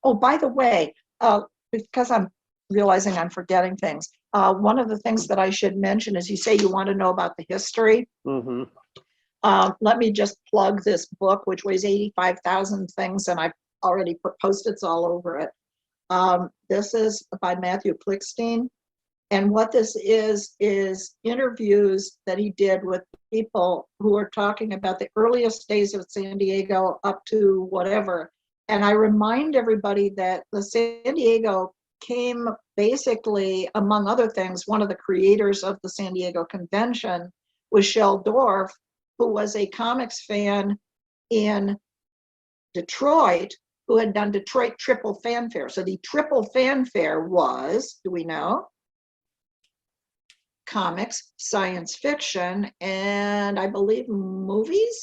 Oh, by the way, because I'm realizing I'm forgetting things, one of the things that I should mention is you say you want to know about the history. Mm-hmm. Let me just plug this book, which weighs 85,000 things, and I've already put Post-its all over it. This is by Matthew Klickstein. And what this is interviews that he did with people who are talking about the earliest days of San Diego up to whatever. And I remind everybody that the San Diego came basically, among other things, one of the creators of the San Diego Convention was Shel Dorf, who was a comics fan in Detroit, who had done Detroit Triple Fanfare. So the Triple Fanfare was, do we know? Comics, science fiction, and I believe movies.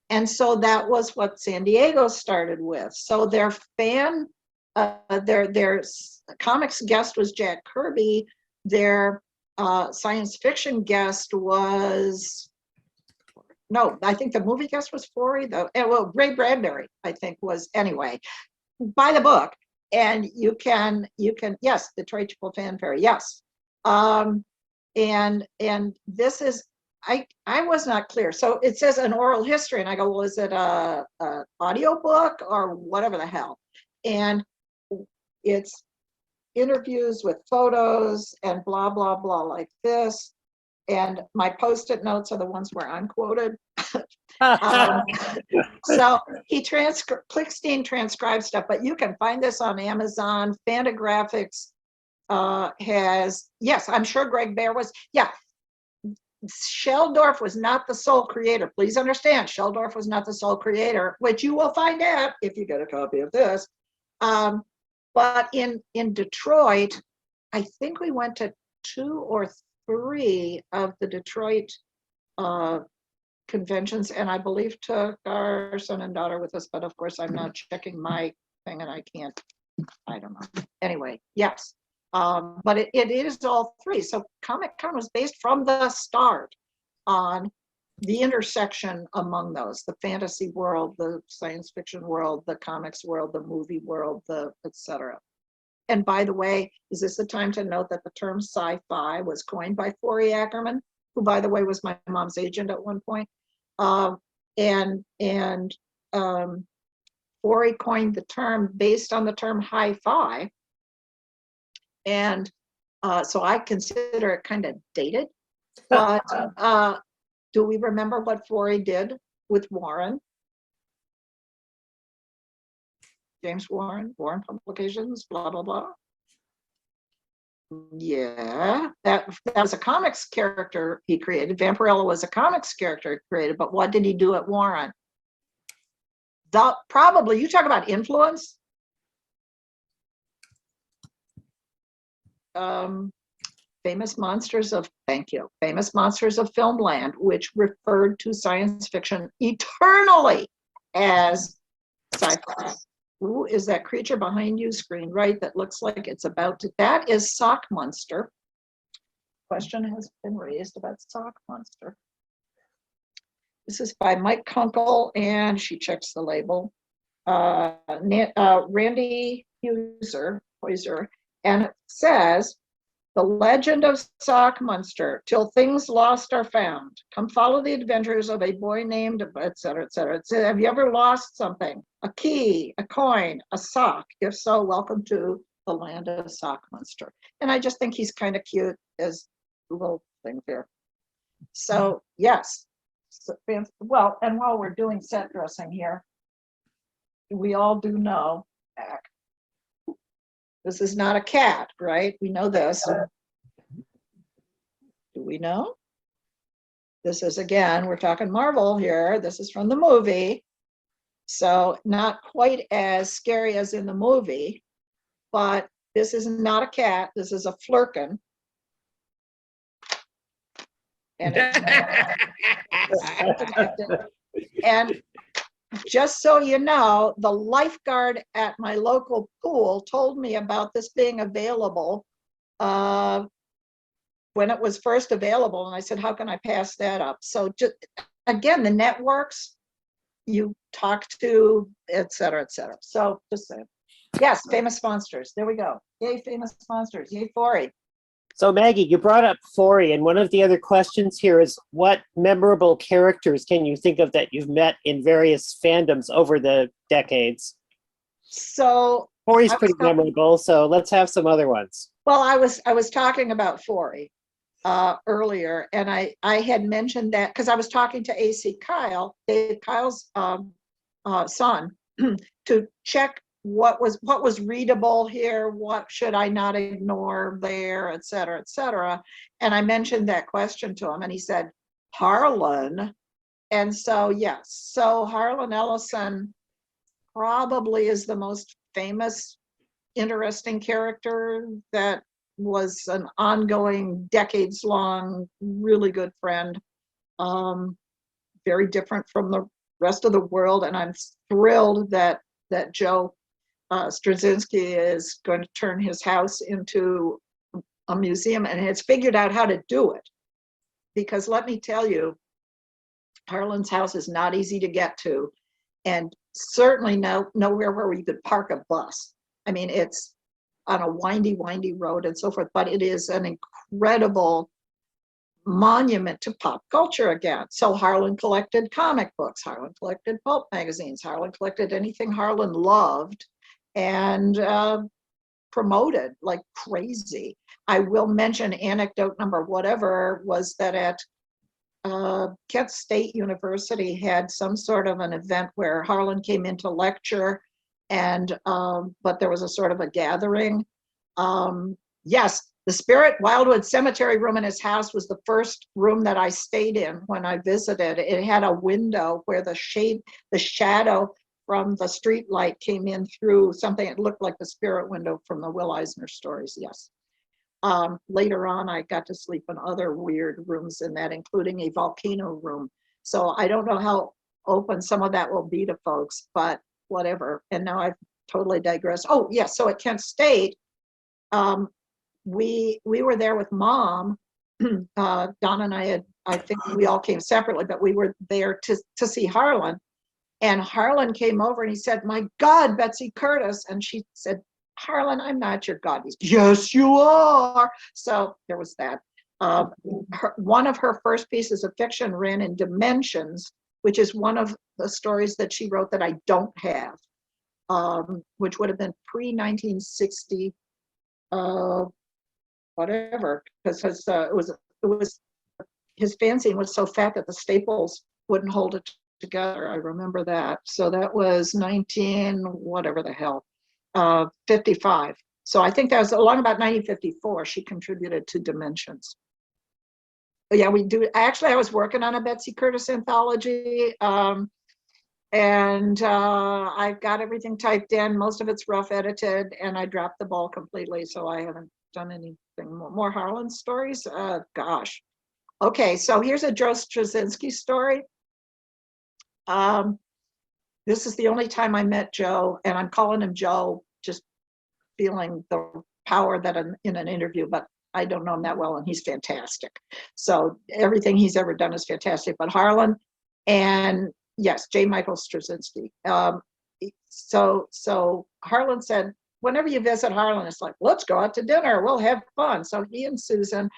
And so that was what San Diego started with. So their comics guest was Jack Kirby. Their science fiction guest was, no, I think the movie guest was Forey, though. Well, Ray Bradbury, I think, was, anyway. Buy the book, and you can, yes, Detroit Triple Fanfare, yes. And this is, I was not clear. So it says an oral history, and I go, well, is it a audio book or whatever the hell? And it's interviews with photos and blah, blah, blah, like this. And my Post-it notes are the ones where I'm quoted. So Klickstein transcribes stuff, but you can find this on Amazon. Fantagraphics has, yes, I'm sure Greg Bear was, yeah. Shel Dorf was not the sole creator. Please understand, Shel Dorf was not the sole creator, which you will find out if you get a copy of this. But in Detroit, I think we went to 2 or 3 of the Detroit conventions, and I believe took our son and daughter with us, but of course I'm not checking my thing and I can't, I don't know. Anyway, yes. But it is all 3. So Comic-Con was based from the start on the intersection among those, the fantasy world, the science fiction world, the comics world, the movie world, the etc. And by the way, is this the time to note that the term sci-fi was coined by Forey Ackerman, who by the way was my mom's agent at one point. Forey coined the term based on the term hi-fi. And so I consider it kind of dated, but do we remember what Forey did with Warren? James Warren, Warren Publications, blah, blah, blah. Yeah, that was a comics character he created. Vampirella was a comics character he created, but what did he do at Warren? Probably, you talk about influence. Famous Monsters of Filmland, which referred to science fiction eternally as sci-fi. Who is that creature behind you, screen right, that looks like it's about to, that is Sock Monster. Question has been raised about Sock Monster. This is by Mike Kunkel, and she checks the label. Randy Heuser, and it says, the legend of Sock Monster, till things lost are found. Come follow the adventures of a boy named, etc., etc. It says, have you ever lost something? A key, a coin, a sock? If so, welcome to the land of Sock Monster. And I just think he's kind of cute as a little thing there. So yes, well, and while we're doing set dressing here, we all do know, this is not a cat, right? We know this. Do we know? This is, again, we're talking Marvel here. This is from the movie. So not quite as scary as in the movie, but this is not a cat. This is a flurkin. And and just so you know, the lifeguard at my local pool told me about this being available when it was first available. And I said, how can I pass that up? So just, again, the networks you talk to, et cetera, et cetera. So just saying. Yes, famous monsters. There we go. Yay, famous monsters. Yay, Forey. So Maggie, you brought up Forey, and one of the other questions here is, what memorable characters can you think of that you've met in various fandoms over the decades? So Forey's pretty memorable, so let's have some other ones. well, I was talking about Forey earlier, and I had mentioned that because I was talking to AC Kyle, Dave Kyle's son, to check what was readable here, what should I not ignore there, et cetera, et cetera. And I mentioned that question to him, and he said, Harlan. And so, yes, so Harlan Ellison probably is the most famous, interesting character that was an ongoing, decades-long, really good friend. Very different from the rest of the world, and I'm thrilled that Joe Straczynski is going to turn his house into a museum, and has figured out how to do it. Because let me tell you, Harlan's house is not easy to get to, and certainly nowhere where you could park a bus. I mean, it's on a windy road and so forth, but it is an incredible monument to pop culture again. So Harlan collected comic books, Harlan collected pulp magazines, Harlan collected anything Harlan loved and promoted like crazy. I will mention anecdote number whatever was that at Kent State University had some sort of an event where Harlan came in to lecture, and but there was a sort of a gathering. Yes, the Spirit Wildwood Cemetery room in his house was the first room that I stayed in when I visited. It had a window where the shadow from the street light came in through something that looked like the spirit window from the Will Eisner stories. Yes. Later on, I got to sleep in other weird rooms in that, including a volcano room. So I don't know how open some of that will be to folks, but whatever. And now I've totally digressed. Oh, yes. Yeah, so at Kent State, we were there with Mom. Don and I think we all came separately, but we were there to see Harlan. And Harlan came over and he said, "My God, Betsy Curtis." And she said, "Harlan, I'm not your God." He's, "Yes, you are." So there was that. One of her first pieces of fiction ran in Dimensions, which is one of the stories that she wrote that I don't have, which would have been pre-1960, whatever, because it was his fanzine was so fat that the staples wouldn't hold it together. I remember that. So that was 19 whatever the hell, 55. So I think that was along about 1954 she contributed to Dimensions. But yeah, we do. Actually, I was working on a Betsy Curtis anthology, and I've got everything typed in. Most of it's rough edited, and I dropped the ball completely, so I haven't done anything more Harlan stories. Gosh. Okay, so here's a Joe Straczynski story. This is the only time I met Joe, and I'm calling him Joe, just feeling the power that I'm in an interview, but I don't know him that well, and he's fantastic. So everything he's ever done is fantastic. But Harlan, and yes, J. Michael Straczynski. So Harlan said, whenever you visit Harlan, it's like, let's go out to dinner. We'll have fun. So he and Susan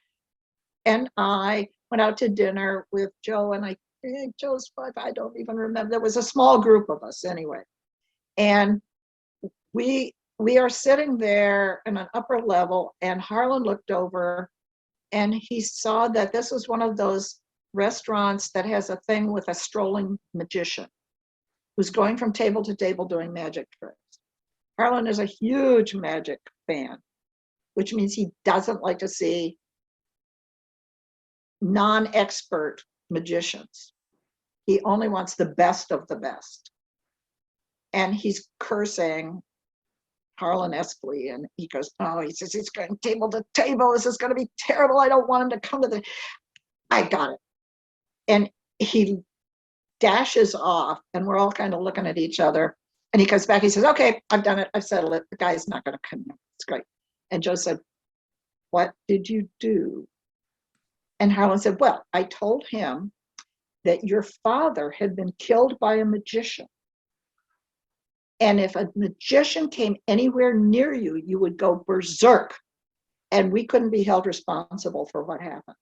and I went out to dinner with Joe, and I think Joe's wife, I don't even remember. There was a small group of us anyway. And we are sitting there in an upper level, and Harlan looked over and he saw that this was one of those restaurants that has a thing with a strolling magician who's going from table to table doing magic tricks. Harlan is a huge magic fan, which means he doesn't like to see non-expert magicians. He only wants the best of the best. And he's cursing Harlan-esquely, and he goes, "Oh," he says, "he's going table to table. This is going to be terrible. I don't want him to come to the..." I got it. And he dashes off, and we're all kind of looking at each other. And he comes back, he says, "Okay, I've done it. I've settled it. The guy's not going to come in. It's great." And Joe said, "What did you do?" And Harlan said, "Well, I told him that your father had been killed by a magician. And if a magician came anywhere near you, you would go berserk. And we couldn't be held responsible for what happened.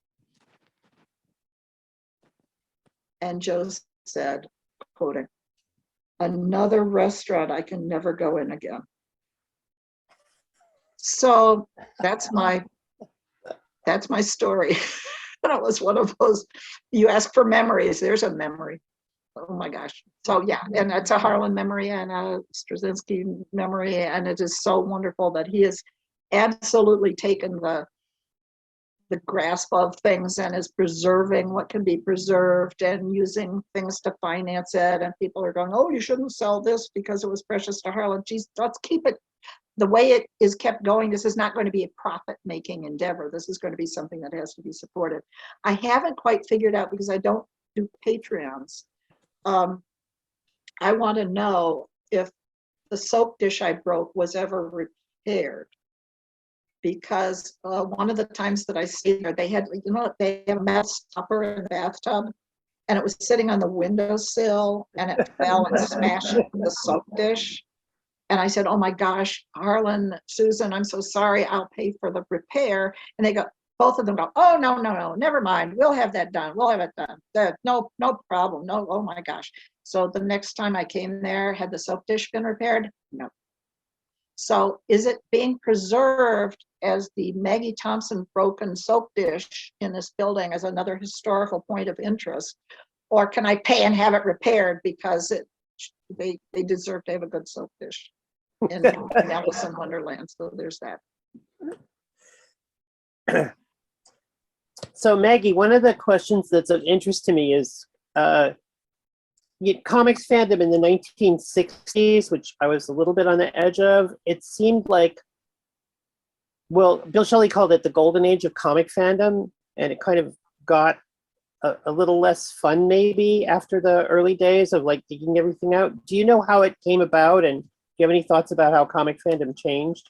And Joe said, quoting, "Another restaurant I can never go in again." So that's my story. And it was one of those, you ask for memories, there's a memory. Oh my gosh. So yeah, and it's a Harlan memory and a Straczynski memory, and it is so wonderful that he has absolutely taken the grasp of things and is preserving what can be preserved and using things to finance it. And people are going, "Oh, you shouldn't sell this because it was precious to Harlan." Geez, let's keep it the way it is kept going. This is not going to be a profit-making endeavor. This is going to be something that has to be supported. I haven't quite figured out, because I don't do Patreons. I want to know if the soap dish I broke was ever repaired, because one of the times that I stayed there, they had, they have a metal stopper in the bathtub, and it was sitting on the windowsill, and it fell and smashed the soap dish. And I said, "Oh my gosh, Harlan, Susan, I'm so sorry. I'll pay for the repair." And they go, both of them go, "Oh, no, never mind. We'll have that done. We'll have it done. No problem. No, oh my gosh." So the next time I came there, had the soap dish been repaired? No. So is it being preserved as the Maggie Thompson broken soap dish in this building as another historical point of interest? Or can I pay and have it repaired because they deserve to have a good soap dish in Alice in Wonderland? So there's that. So Maggie, one of the questions that's of interest to me is comics fandom in the 1960s, which I was a little bit on the edge of. It seemed like, well, Bill Shelley called it the golden age of comic fandom, and it kind of got a little less fun maybe after the early days of like digging everything out. Do you know how it came about, and do you have any thoughts about how comic fandom changed?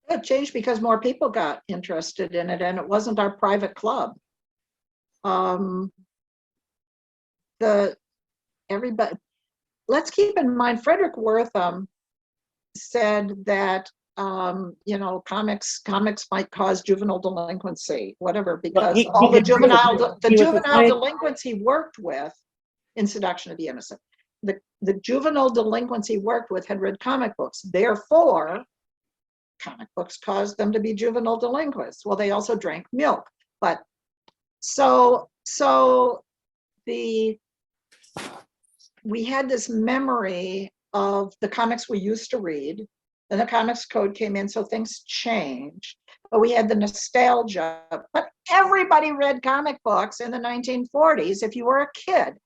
It changed because more people got interested in it, and it wasn't our private club. Everybody, let's keep in mind, Frederick Wortham said that comics might cause juvenile delinquency, whatever, because all the juvenile delinquents he worked with in Seduction of the Innocent, the juvenile delinquents he worked with had read comic books. Therefore, comic books caused them to be juvenile delinquents. Well, they also drank milk, but so we had this memory of the comics we used to read, and the comics code came in, so things changed. But we had the nostalgia. But everybody read comic books in the 1940s if you were a kid.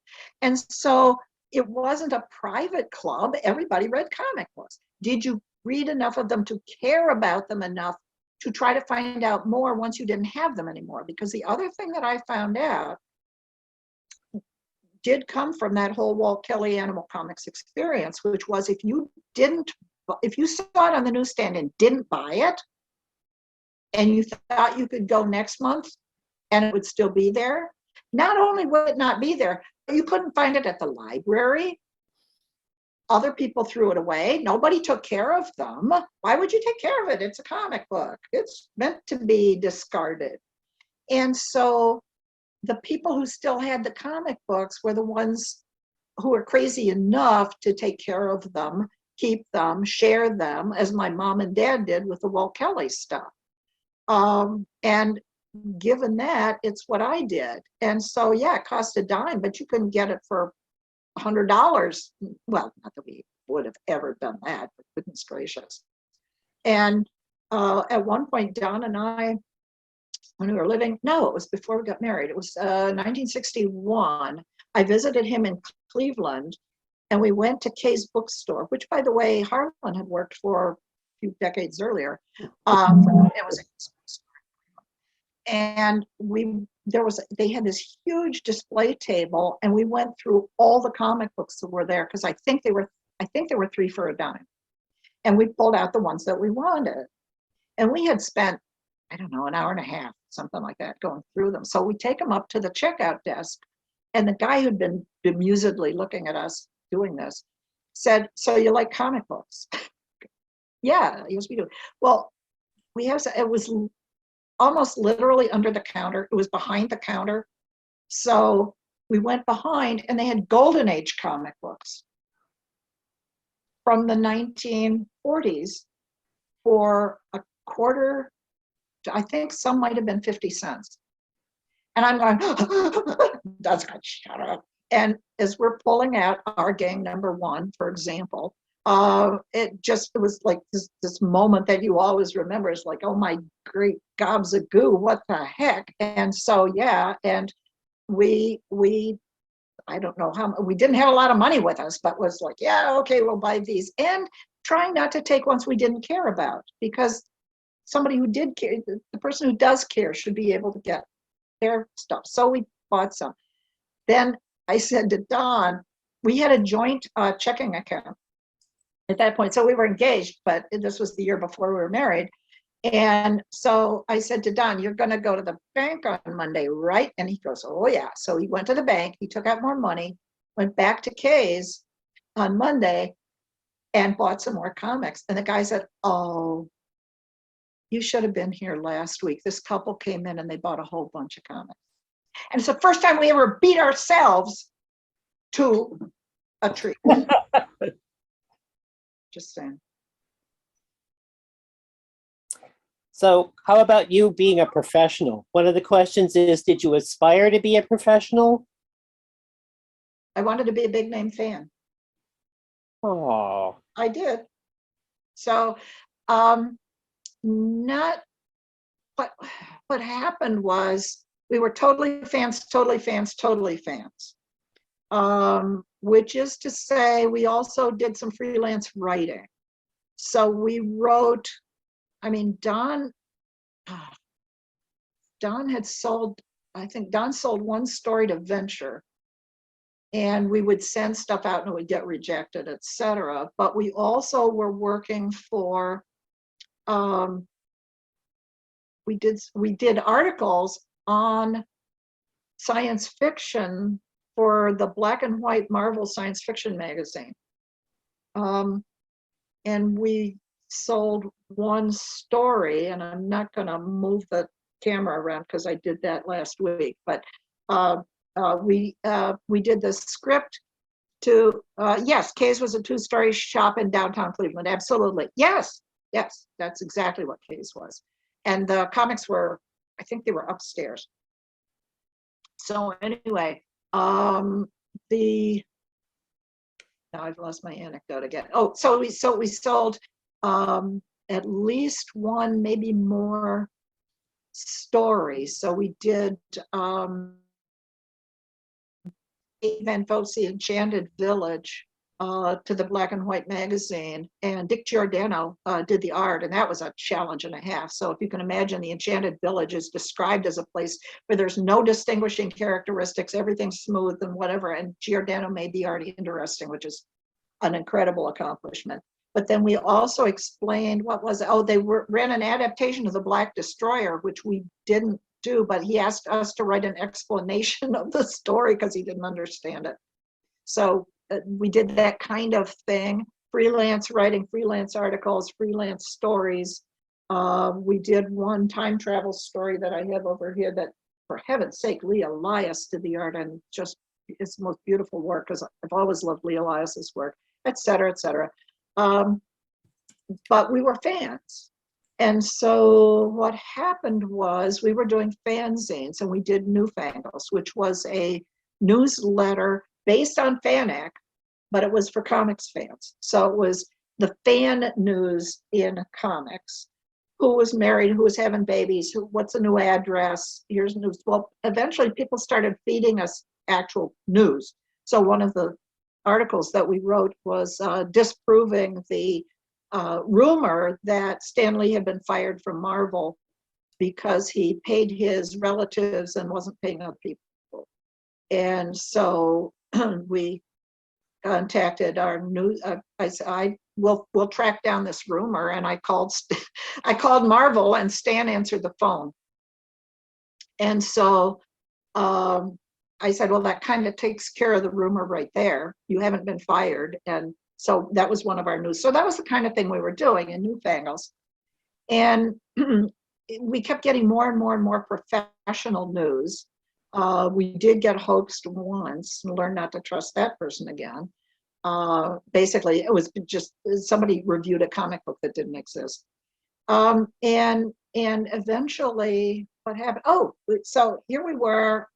And so it wasn't a private club. Everybody read comic books. Did you read enough of them to care about them enough to try to find out more once you didn't have them anymore? Because the other thing that I found out did come from that whole Walt Kelly Animal Comics experience, which was if you saw it on the newsstand and didn't buy it, and you thought you could go next month and it would still be there, not only would it not be there, but you couldn't find it at the library. Other people threw it away. Nobody took care of them. Why would you take care of it? It's a comic book. It's meant to be discarded. And so the people who still had the comic books were the ones who were crazy enough to take care of them, keep them, share them, as my mom and dad did with the Walt Kelly stuff. And given that, it's what I did. And so, yeah, it cost a dime, but you couldn't get it for $100. Well, not that we would have ever done that, but goodness gracious. And at one point, Don and I, when we were living, no, it was before we got married. It was 1961. I visited him in Cleveland, and we went to Kay's bookstore, which, by the way, Harlan had worked for a few decades earlier. It was a bookstore. And they had this huge display table, and we went through all the comic books that were there, because I think there were 3 for a dime. And we pulled out the ones that we wanted. And we had spent, I don't know, an hour and a half, something like that, going through them. So we take them up to the checkout desk, and the guy who'd been bemusedly looking at us doing this said, so you like comic books? Yeah, yes, we do. Well, we have, it was almost literally under the counter. It was behind the counter. So we went behind and they had Golden Age comic books from the 1940s for a quarter. I think some might have been 50 cents. And I'm going, that's got shut up. And as we're pulling out our gang number one, for example, it was like this moment that you always remember. It's like, oh my great gobs of goo, what the heck? And so, yeah, and we I don't know how, we didn't have a lot of money with us, but was like, yeah, okay, we'll buy these. And trying not to take ones we didn't care about, because somebody who did care, the person who does care should be able to get their stuff. So we bought some. Then I said to Don, we had a joint checking account at that point. So we were engaged, but this was the year before we were married. And so I said to Don, you're going to go to the bank on Monday, right? And he goes, oh, yeah. So he went to the bank. He took out more money, went back to Kay's on Monday and bought some more comics. And the guy said, oh, you should have been here last week. This couple came in and they bought a whole bunch of comics. And it's the first time we ever beat ourselves to a treat. Just saying. So how about you being a professional? One of the questions is, did you aspire to be a professional? I wanted to be a big name fan. Oh, I did. So not what happened was we were totally fans, which is to say we also did some freelance writing. So we wrote, I mean, Don had sold, I think Don sold one story to Venture, and we would send stuff out and it would get rejected, etc. But we also were working for, we did articles on science fiction for the black and white Marvel science fiction magazine. And we sold one story, and I'm not going to move the camera around because I did that last week, but we did the script to, yes, Kay's was a two-story shop in downtown Cleveland, absolutely. Yes, that's exactly what Kay's was. And the comics were, I think they were upstairs. So anyway, now I've lost my anecdote again. Oh, so we sold at least one, maybe more stories. So we did Van Vogt, Enchanted Village, to the Black and White magazine, and Dick Giordano did the art, and that was a challenge and a half. So if you can imagine, the Enchanted Village is described as a place where there's no distinguishing characteristics, everything's smooth and whatever, and Giordano made the art interesting, which is an incredible accomplishment. But then we also explained they ran an adaptation of The Black Destroyer, which we didn't do, but he asked us to write an explanation of the story because he didn't understand it. So we did that kind of thing, freelance writing, freelance articles, freelance stories. We did one time travel story that I have over here that, for heaven's sake, Lee Elias did the art, and just it's the most beautiful work because I've always loved Lee Elias's work, et cetera, et cetera. But we were fans. And so what happened was we were doing fanzines, and we did Newfangles, which was a newsletter based on Fanac, but it was for comics fans. So it was the fan news in comics. Who was married, who was having babies, what's a new address, here's news. Well, eventually people started feeding us actual news. So one of the articles that we wrote was disproving the rumor that Stan Lee had been fired from Marvel because he paid his relatives and wasn't paying other people. And so we contacted our news. I said, we'll track down this rumor. And I called Marvel, and Stan answered the phone. And so I said, well, that kind of takes care of the rumor right there. You haven't been fired. And So that was one of our news. So that was the kind of thing we were doing in Newfangles. And we kept getting more and more and more professional news. We did get hoaxed once and learned not to trust that person again. Basically, it was just somebody reviewed a comic book that didn't exist. And eventually, what happened? Oh, so here we were,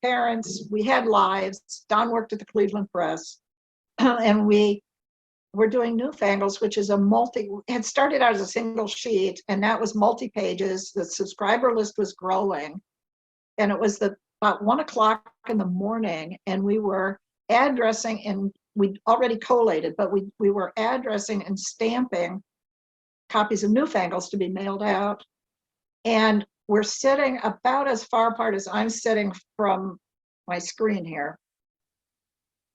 parents, we had lives. Don worked at the Cleveland Press, and we were doing Newfangles, which is had started out as a single sheet, and that was multi-pages. The subscriber list was growing, and it was about 1 o'clock in the morning, and we were addressing, and we'd already collated, but we were addressing and stamping copies of Newfangles to be mailed out. And we're sitting about as far apart as I'm sitting from my screen here.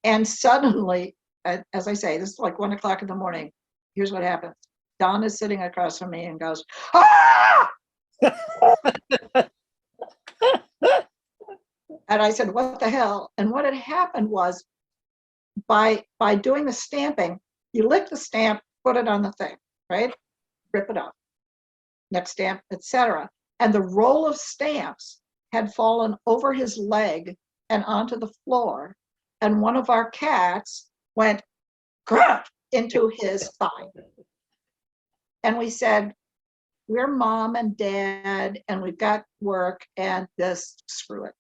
And suddenly, as I say, this is like 1 o'clock in the morning. Here's what happens. Don is sitting across from me and goes, "Ah!" And I said, "What the hell?" And what had happened was, by doing the stamping, you lick the stamp, put it on the thing, right? Rip it up. Next stamp, etc. And the roll of stamps had fallen over his leg and onto the floor. And one of our cats went into his thigh. And we said, "We're mom and dad, and we've got work, and screw it.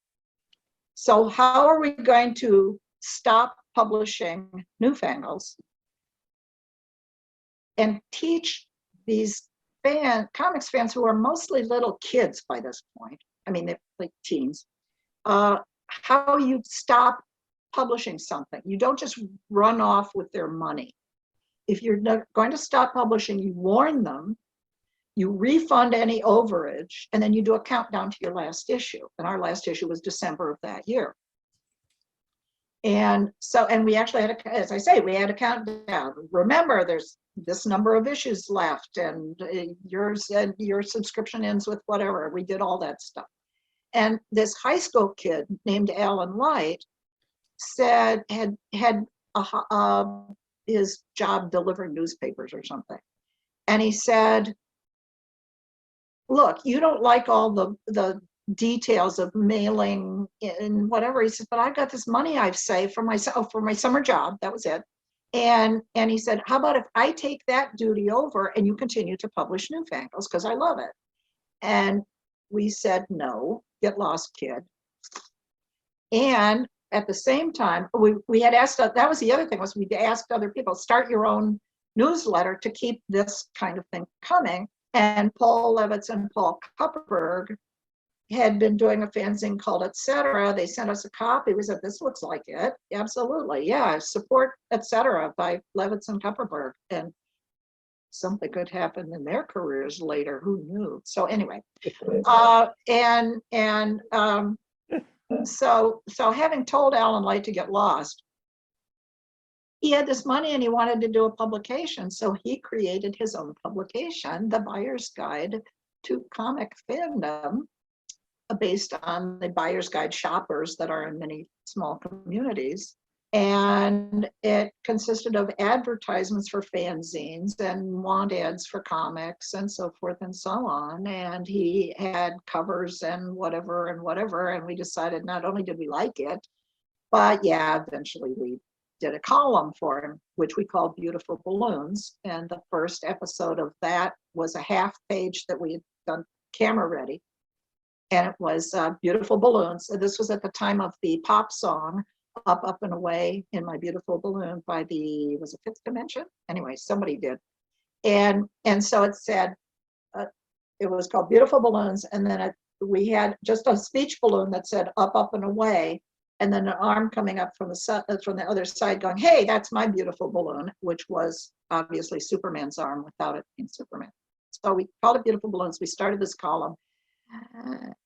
So how are we going to stop publishing Newfangles and teach these comics fans who are mostly little kids by this point? I mean, they're like teens. How you stop publishing something. You don't just run off with their money. If you're not going to stop publishing, you warn them, you refund any overage, and then you do a countdown to your last issue. And our last issue was December of that year. And so, and we actually had, as I say, we had a countdown. Remember, there's this number of issues left, and your subscription ends with whatever. We did all that stuff. And this high school kid named Alan Light said, had his job delivering newspapers or something. And he said, "Look, you don't like all the details of mailing and whatever." He said, "But I've got this money I've saved for myself for my summer job." That was it. And he said, "How about if I take that duty over and you continue to publish Newfangles, because I love it?" And we said, "No, get lost, kid." And at the same time, we had asked, that was the other thing, was we asked other people, start your own newsletter to keep this kind of thing coming. And Paul Levitz and Paul Kupperberg had been doing a fanzine called Etc. They sent us a copy. We said, "This looks like it." Absolutely, yeah. Support Etc. by Levitz and Kupperberg. And something could happen in their careers later. Who knew? So anyway, so having told Alan Light to get lost, he had this money and he wanted to do a publication. So he created his own publication, The Buyer's Guide to Comic Fandom, based on the Buyer's Guide shoppers that are in many small communities. And it consisted of advertisements for fanzines and want ads for comics and so forth and so on. And he had covers and whatever and whatever. And we decided not only did we like it, but yeah, eventually we did a column for him, which we called Beautiful Balloons. And the first episode of that was a half page that we had done camera ready. And it was Beautiful Balloons. And this was at the time of the pop song, Up, Up and Away in My Beautiful Balloon by was it Fifth Dimension? Anyway, somebody did. And so it said, it was called Beautiful Balloons. And then we had just a speech balloon that said Up, Up and Away. And then an arm coming up from the other side going, "Hey, that's my beautiful balloon," which was obviously Superman's arm without it being Superman. So we called it Beautiful Balloons. We started this column.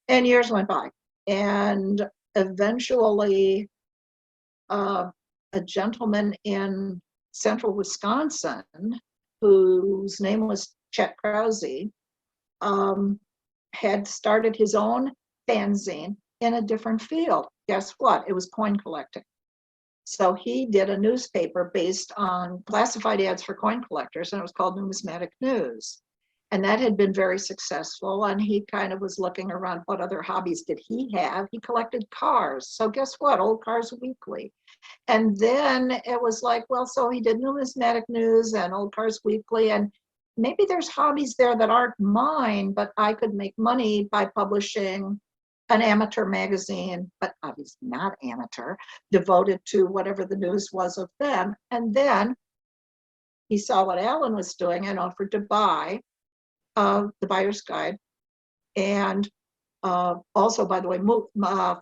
And years went by. And eventually, a gentleman in central Wisconsin, whose name was Chet Krause, had started his own fanzine in a different field. Guess what? It was coin collecting. So he did a newspaper based on classified ads for coin collectors, and it was called Numismatic News. And that had been very successful. And he kind of was looking around, what other hobbies did he have? He collected cars. So guess what? Old Cars Weekly. And then it was like, well, so he did Numismatic News and Old Cars Weekly. And maybe there's hobbies there that aren't mine, but I could make money by publishing an amateur magazine, but obviously not amateur, devoted to whatever the news was of them. And then he saw what Alan was doing and offered to buy the Buyer's Guide, and also, by the way,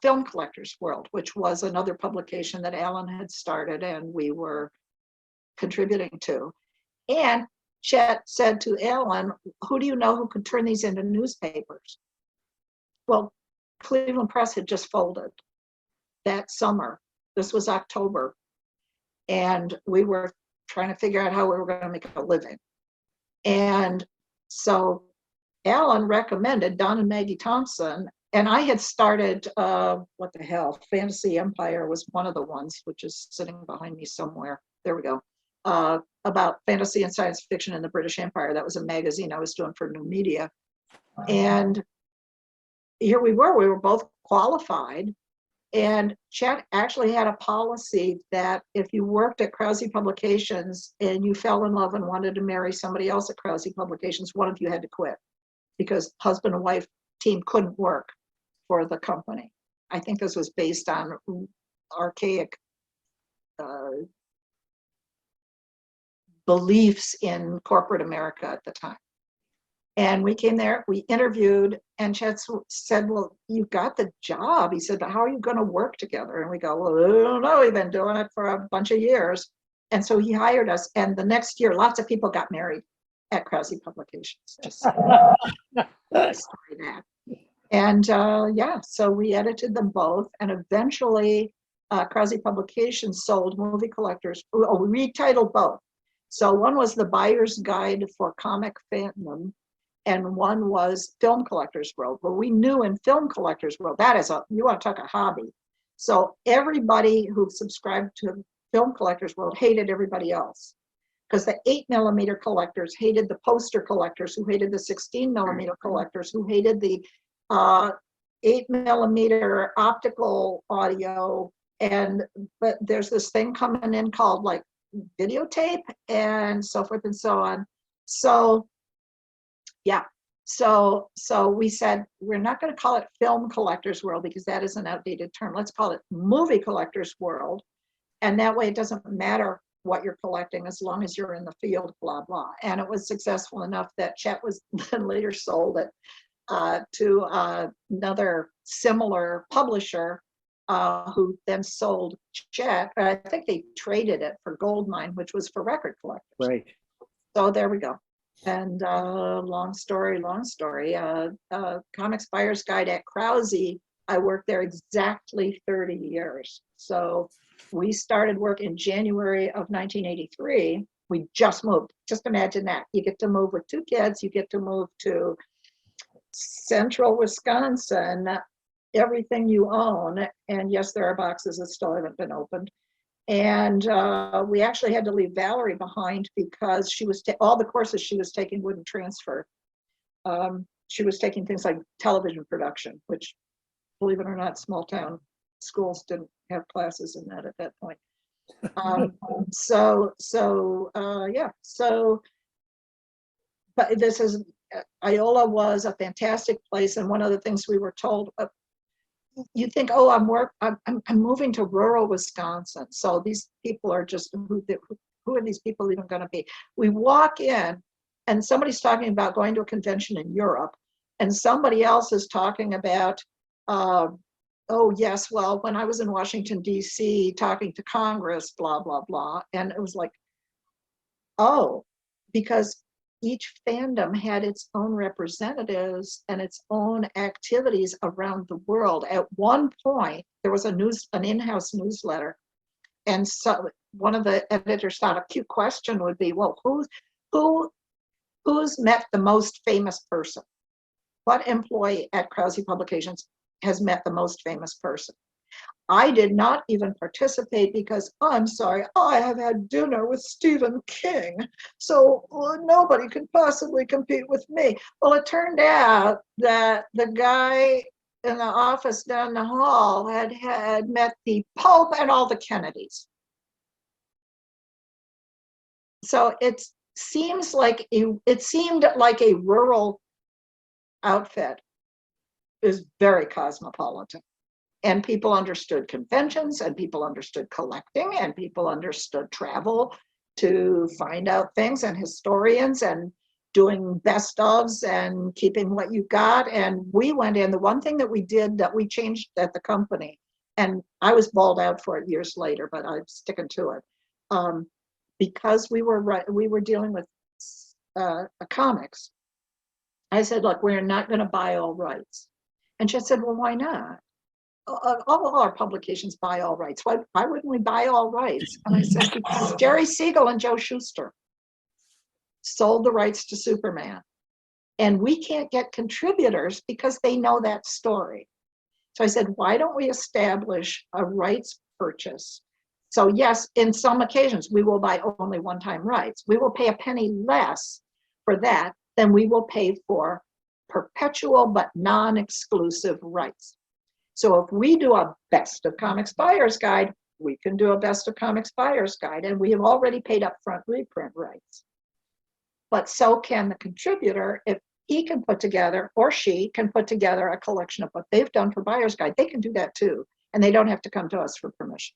Film Collectors World, which was another publication that Alan had started and we were contributing to. And Chet said to Alan, who do you know who could turn these into newspapers? Well, Cleveland Press had just folded that summer. This was October. And we were trying to figure out how we were going to make a living. And so Alan recommended Don and Maggie Thompson, and I had started, what the hell, Fantasy Empire was one of the ones, which is sitting behind me somewhere. There we go. About fantasy and science fiction in the British Empire. That was a magazine I was doing for New Media. And here we were both qualified. And Chet actually had a policy that if you worked at Krause Publications and you fell in love and wanted to marry somebody else at Krause Publications, one of you had to quit because husband and wife team couldn't work for the company. I think this was based on archaic beliefs in corporate America at the time. And we came there, we interviewed, and Chet said, well, you got the job. He said, but how are you going to work together? And we go, well, I don't know. We've been doing it for a bunch of years. And so he hired us. And the next year, lots of people got married at Krause Publications. Just that. And yeah, so we edited them both. And eventually, Krause Publications sold Movie Collectors. Oh, we retitled both. So one was the Buyer's Guide for Comic Fandom, and one was Film Collectors World. But we knew in Film Collectors World, that is you want to talk a hobby. So everybody who subscribed to Film Collectors World hated everybody else. Because the 8mm collectors hated the poster collectors, who hated the 16mm collectors, who hated the 8mm optical audio. But there's this thing coming in called like videotape and so forth and so on. So yeah, so we said, we're not going to call it Film Collectors World because that is an outdated term. Let's call it Movie Collectors World. And that way it doesn't matter what you're collecting as long as you're in the field, blah, blah. And it was successful enough that Chet was then later sold it to another similar publisher who then sold Chet. I think they traded it for Goldmine, which was for record collectors. Right. So there we go. And long story. Comics Buyer's Guide at Krause, I worked there exactly 30 years. So we started work in January of 1983. We just moved. Just imagine that. You get to move with 2 kids. You get to move to central Wisconsin, everything you own. And yes, there are boxes that still haven't been opened. And we actually had to leave Valerie behind because she was all the courses she was taking wouldn't transfer. She was taking things like television production, which, believe it or not, small town schools didn't have classes in that at that point. But this is, Iola was a fantastic place. And one of the things we were told, you think, oh, I'm moving to rural Wisconsin. So these people are just, who are these people even going to be? We walk in and somebody's talking about going to a convention in Europe, and somebody else is talking about, oh yes, well, when I was in Washington, DC, talking to Congress, blah, blah, blah. And it was like, oh, because each fandom had its own representatives and its own activities around the world. At one point, there was an in-house newsletter. And so one of the editors thought a cute question would be, well, who's met the most famous person? What employee at Krause Publications has met the most famous person? I did not even participate because I'm sorry, I have had dinner with Stephen King, so nobody could possibly compete with me. Well, it turned out that the guy in the office down the hall had met the Pope and all the Kennedys. So it seemed like a rural outfit. Is very cosmopolitan. And people understood conventions, and people understood collecting, and people understood travel to find out things, and historians, and doing best ofs and keeping what you got. And we went in. The one thing that we did that we changed at the company, and I was bawled out for it years later, but I'm sticking to it, because we were dealing with comics. I said, look, we're not going to buy all rights. And she said, well, why not? All our publications buy all rights. Why wouldn't we buy all rights? And I said, because Jerry Siegel and Joe Shuster sold the rights to Superman. And we can't get contributors because they know that story. So I said, why don't we establish a rights purchase? So yes, in some occasions, we will buy only one-time rights. We will pay a penny less for that than we will pay for perpetual but non-exclusive rights. So if we do a best of comics buyer's guide, we can do a best of comics buyer's guide, and we have already paid upfront reprint rights. But so can the contributor, if he can put together, or she can put together a collection of what they've done for buyer's guide, they can do that too, and they don't have to come to us for permission.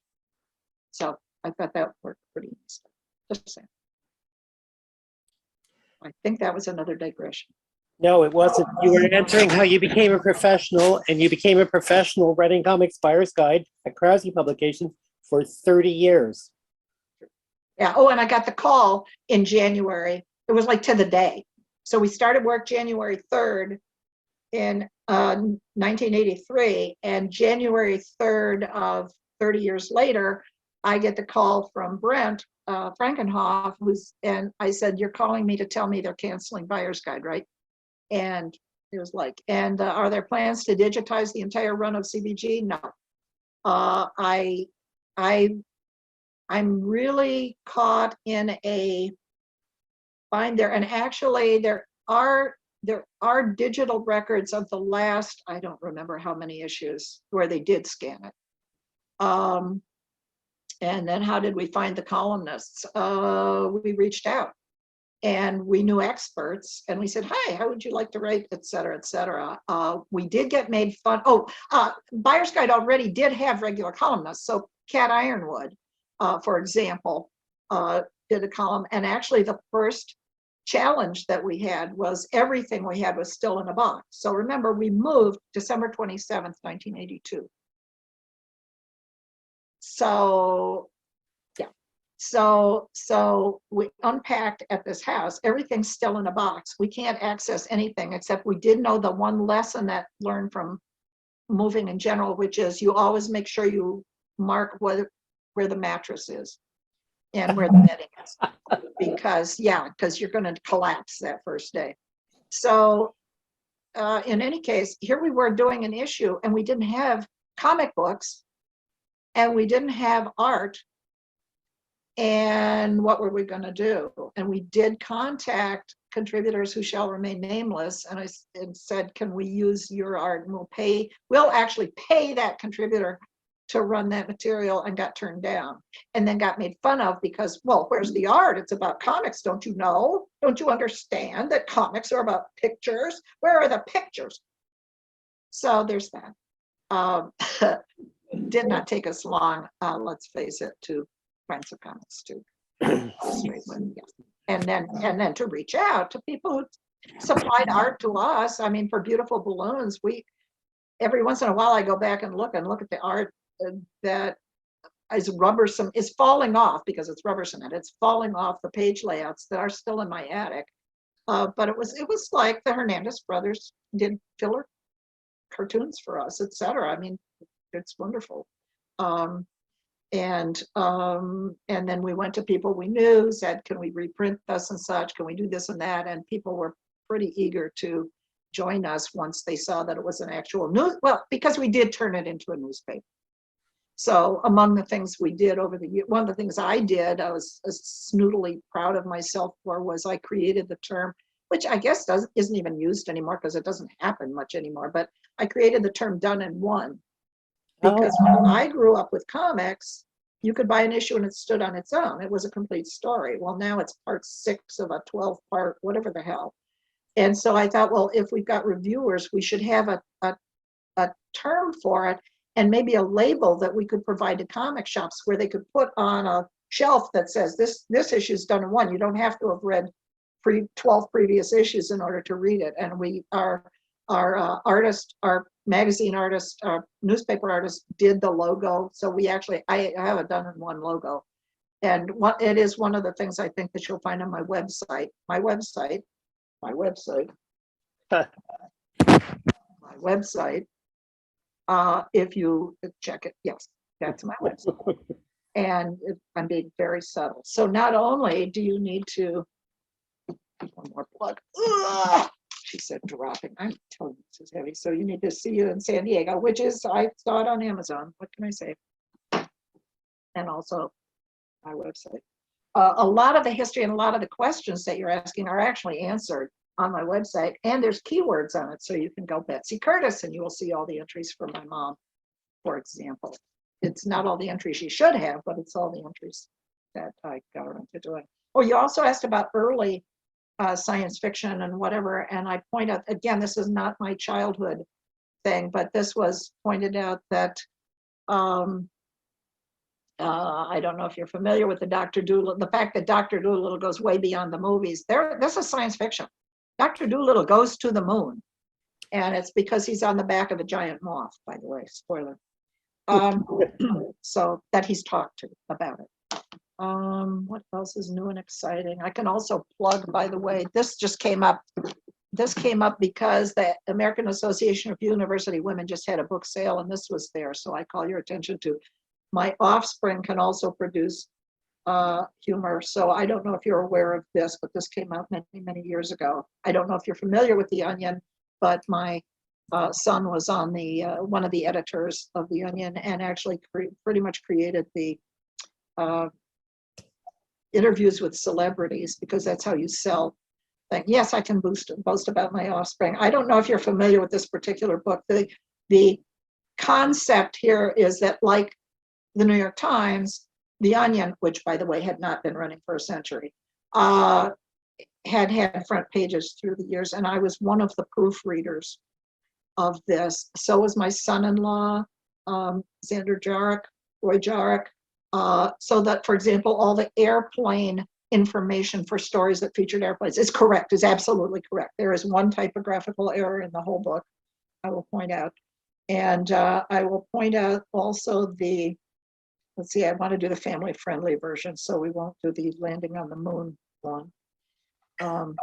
So I thought that worked pretty nicely. Just saying. I think that was another digression. No, it wasn't. You were answering how you became a professional, and you became a professional writing comics buyer's guide at Krause Publications for 30 years. Yeah. Oh, and I got the call in January. It was like to the day. So we started work January 3rd in 1983, and January 3rd of 30 years later, I get the call from Brent Frankenhoff, and I said, you're calling me to tell me they're canceling Buyer's Guide, right? And it was like, and are there plans to digitize the entire run of CBG? No. I'm really caught in a bind there, and actually there are digital records of the last, I don't remember how many issues where they did scan it. And then how did we find the columnists? We reached out. And we knew experts, and we said, hi, how would you like to write, et cetera, et cetera. We did get made fun. Buyer's Guide already did have regular columnists. So Cat Ironwood, for example, did a column. And actually the first challenge that we had was everything we had was still in a box. So remember, we moved December 27th, 1982. So So we unpacked at this house. Everything's still in a box. We can't access anything except we did know the one lesson that learned from moving in general, which is you always make sure you mark where the mattress is and where the bedding is, because you're going to collapse that first day. So in any case, here we were doing an issue, and we didn't have comic books, and we didn't have art. And what were we going to do? And we did contact contributors who shall remain nameless, and I said, can we use your art, and we'll actually pay that contributor to run that material, and got turned down, and then got made fun of because, well, where's the art? It's about comics. Don't you know? Don't you understand that comics are about pictures? Where are the pictures? So there's that. Did not take us long, let's face it, to find some comics to illustrate with. Yeah. And then to reach out to people who supplied art to us. I mean, for Beautiful Balloons, every once in a while I go back and look at the art that is falling off, because it's rubber cement. It's falling off the page layouts that are still in my attic. But it was like the Hernandez brothers did filler cartoons for us, etc. I mean, it's wonderful. And then we went to people we knew, said, can we reprint this and such? Can we do this and that? And people were pretty eager to join us once they saw that it was an actual news. Well, because we did turn it into a newspaper. So among the things we did over the year, one of the things I did, I was snootily proud of myself for, was I created the term, which I guess isn't even used anymore because it doesn't happen much anymore, but I created the term done in one. Because when I grew up with comics, you could buy an issue and it stood on its own. It was a complete story. Well, now it's part 6 of a 12-part, whatever the hell. And so I thought, well, if we've got reviewers, we should have a term for it, and maybe a label that we could provide to comic shops where they could put on a shelf that says this issue is done in one. You don't have to have read 12 previous issues in order to read it. And our artist, our magazine artist, our newspaper artist did the logo. So we actually, I have a done in one logo. And it is one of the things I think that you'll find on my website. My website. If you check it, yes, that's my website. And I'm being very subtle. So not only do you need to, one more plug. Ugh! She said dropping. I'm telling you this is heavy. So you need to see you in San Diego, which is, I saw it on Amazon. What can I say? And also my website. A lot of the history and a lot of the questions that you're asking are actually answered on my website, and there's keywords on it. So you can go Betsy Curtis and you will see all the entries for my mom, for example. It's not all the entries she should have, but it's all the entries that I got her into doing. Oh, you also asked about early science fiction and whatever, and I point out, again, this is not my childhood thing, but this was pointed out that I don't know if you're familiar with the Dr. Dolittle, the fact that Dr. Dolittle goes way beyond the movies. This is science fiction. Dr. Dolittle goes to the moon, and it's because he's on the back of a giant moth, by the way, spoiler. So that he's talked to about it. What else is new and exciting? I can also plug, by the way, this just came up. This came up because the American Association of University Women just had a book sale, and this was there. So I call your attention to My Offspring Can Also Produce Humor. So I don't know if you're aware of this, but this came out many, many years ago. I don't know if you're familiar with The Onion, but my son was on the one of the editors of The Onion and actually pretty much created the interviews with celebrities, because that's how you sell things. Yes, I can boast about My Offspring. I don't know if you're familiar with this particular book. The concept here is that, like the New York Times, The Onion, which by the way had not been running for a century, had had front pages through the years, and I was one of the proofreaders of this. So was my son-in-law, Xander Roy Jarek. So that, for example, all the airplane information for stories that featured airplanes is correct, is absolutely correct. There is one typographical error in the whole book, I will point out. And I will point out also the, let's see, I want to do the family-friendly version, so we won't do the landing on the moon one. Oh,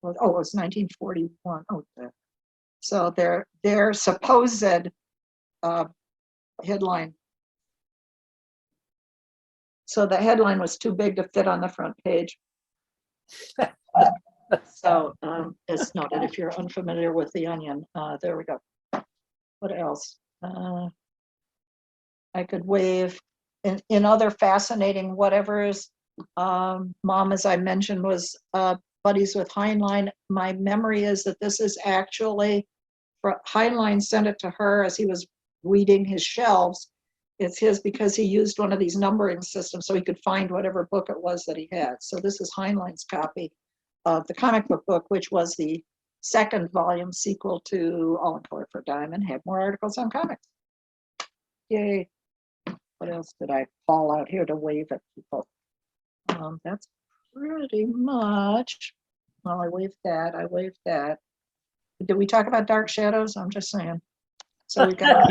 it was 1941. Oh, so their supposed headline. So the headline was too big to fit on the front page. So it's noted if you're unfamiliar with The Onion. There we go. What else? I could wave in other fascinating whatevers. Mom, as I mentioned, was buddies with Heinlein. My memory is that this is actually, Heinlein sent it to her as he was weeding his shelves. It's his because he used one of these numbering systems so he could find whatever book it was that he had. So this is Heinlein's copy of the comic book, which was the second volume sequel to All in Color for Dime, and had more articles on comics. Yay. What else did I call out here to wave at people? That's pretty much, well, I waved that. Did we talk about Dark Shadows? I'm just saying. So we got,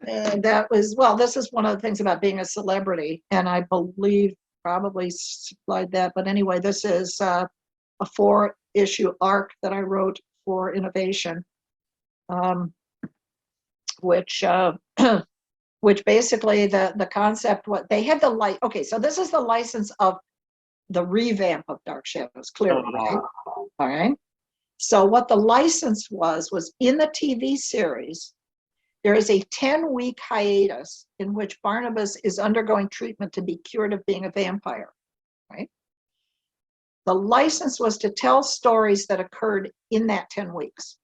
and that was, well, this is one of the things about being a celebrity, and I believe probably supplied that, but anyway, this is a 4-issue arc that I wrote for Innovation, which basically the concept, what they had okay, so this is the license of the revamp of Dark Shadows, clearly, right? All right. So what the license was in the TV series, There is a 10-week hiatus in which Barnabas is undergoing treatment to be cured of being a vampire, right? The license was to tell stories that occurred in that 10 weeks.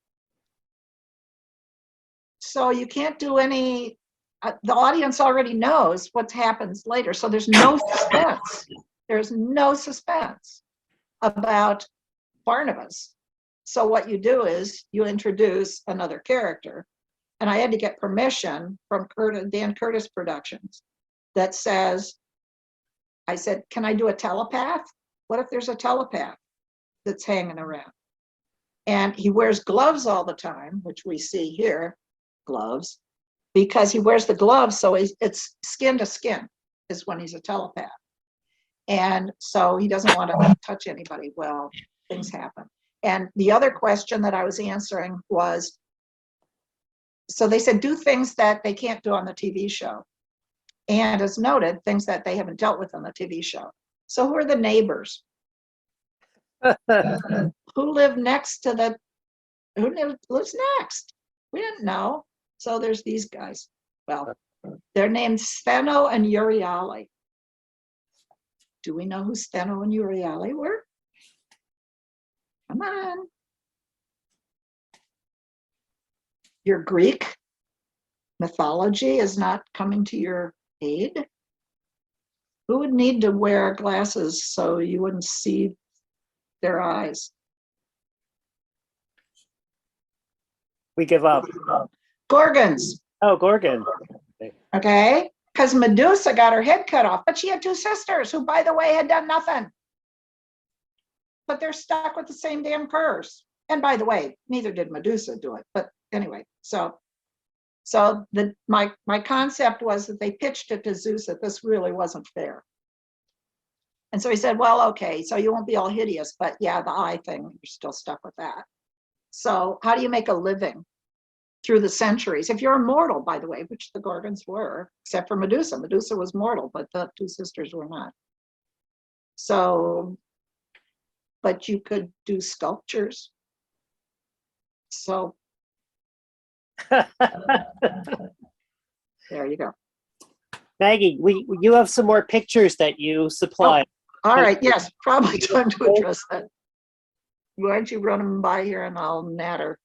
So you can't do any, the audience already knows what happens later. So there's no suspense. There's no suspense about Barnabas. So what you do is you introduce another character. And I had to get permission from Dan Curtis Productions that says, I said, can I do a telepath? What if there's a telepath that's hanging around? And he wears gloves all the time, which we see here, gloves, because he wears the gloves, so it's skin to skin is when he's a telepath. And so he doesn't want to touch anybody. Well, things happen. And the other question that I was answering was, so they said, do things that they can't do on the TV show. And as noted, things that they haven't dealt with on the TV show. So who are the neighbors? Who live next to the, who lives next? We didn't know. So there's these guys. Well, they're named Steno and Uriali. Do we know who Steno and Uriali were? Come on. Your Greek mythology is not coming to your aid. Who would need to wear glasses so you wouldn't see their eyes? We give up. Gorgons. Oh, Gorgon. Okay, because Medusa got her head cut off, but she had two sisters who, by the way, had done nothing. But they're stuck with the same damn curse. And by the way, neither did Medusa do it. But anyway, so my concept was that they pitched it to Zeus that this really wasn't fair. And so he said, well, okay, so you won't be all hideous, but yeah, the eye thing, you're still stuck with that. So how do you make a living through the centuries? If you're immortal, by the way, which the Gorgons were, except for Medusa. Medusa was mortal, but the two sisters were not. So, but you could do sculptures. So there you go. Maggie, you have some more pictures that you supplied. Oh, all right, yes, probably time to address that. Why don't you run them by here and I'll natter.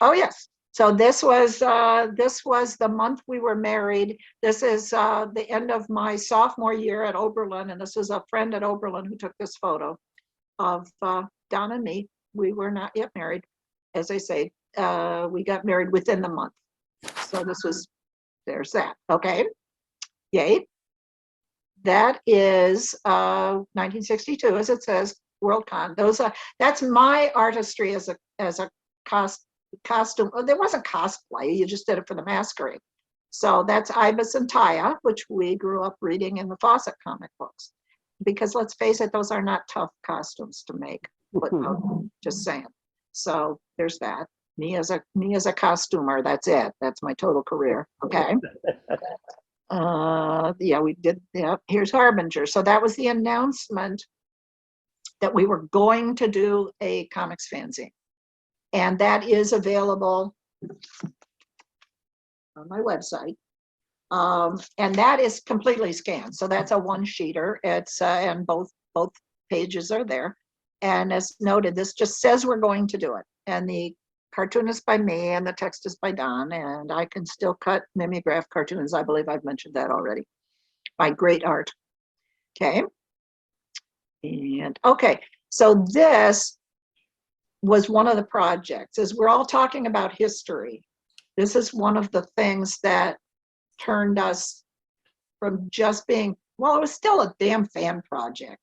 Oh yes, so this was the month we were married. This is the end of my sophomore year at Oberlin, and this is a friend at Oberlin who took this photo of Don and me. We were not yet married. As I say, we got married within the month. So this was, there's that, okay. Yay. That is 1962, as it says, Worldcon. That's my artistry as a costume. Well, there wasn't cosplay, you just did it for the masquerade. So that's Ibis and Taya, which we grew up reading in the Fawcett comic books. Because let's face it, those are not tough costumes to make. But just saying. So there's that. Me as a costumer, that's it. That's my total career. Okay. Yeah, we did. Yeah, here's Harbinger. So that was the announcement that we were going to do a comics fanzine. And that is available on my website. And that is completely scanned. So that's a one-sheeter. It's and both pages are there. And as noted, this just says we're going to do it. And the cartoon is by me and the text is by Don. And I can still cut mimeograph cartoons. I believe I've mentioned that already. By Great Art. Okay. And okay, so this was one of the projects. As we're all talking about history, this is one of the things that turned us from just being, well, it was still a damn fan project.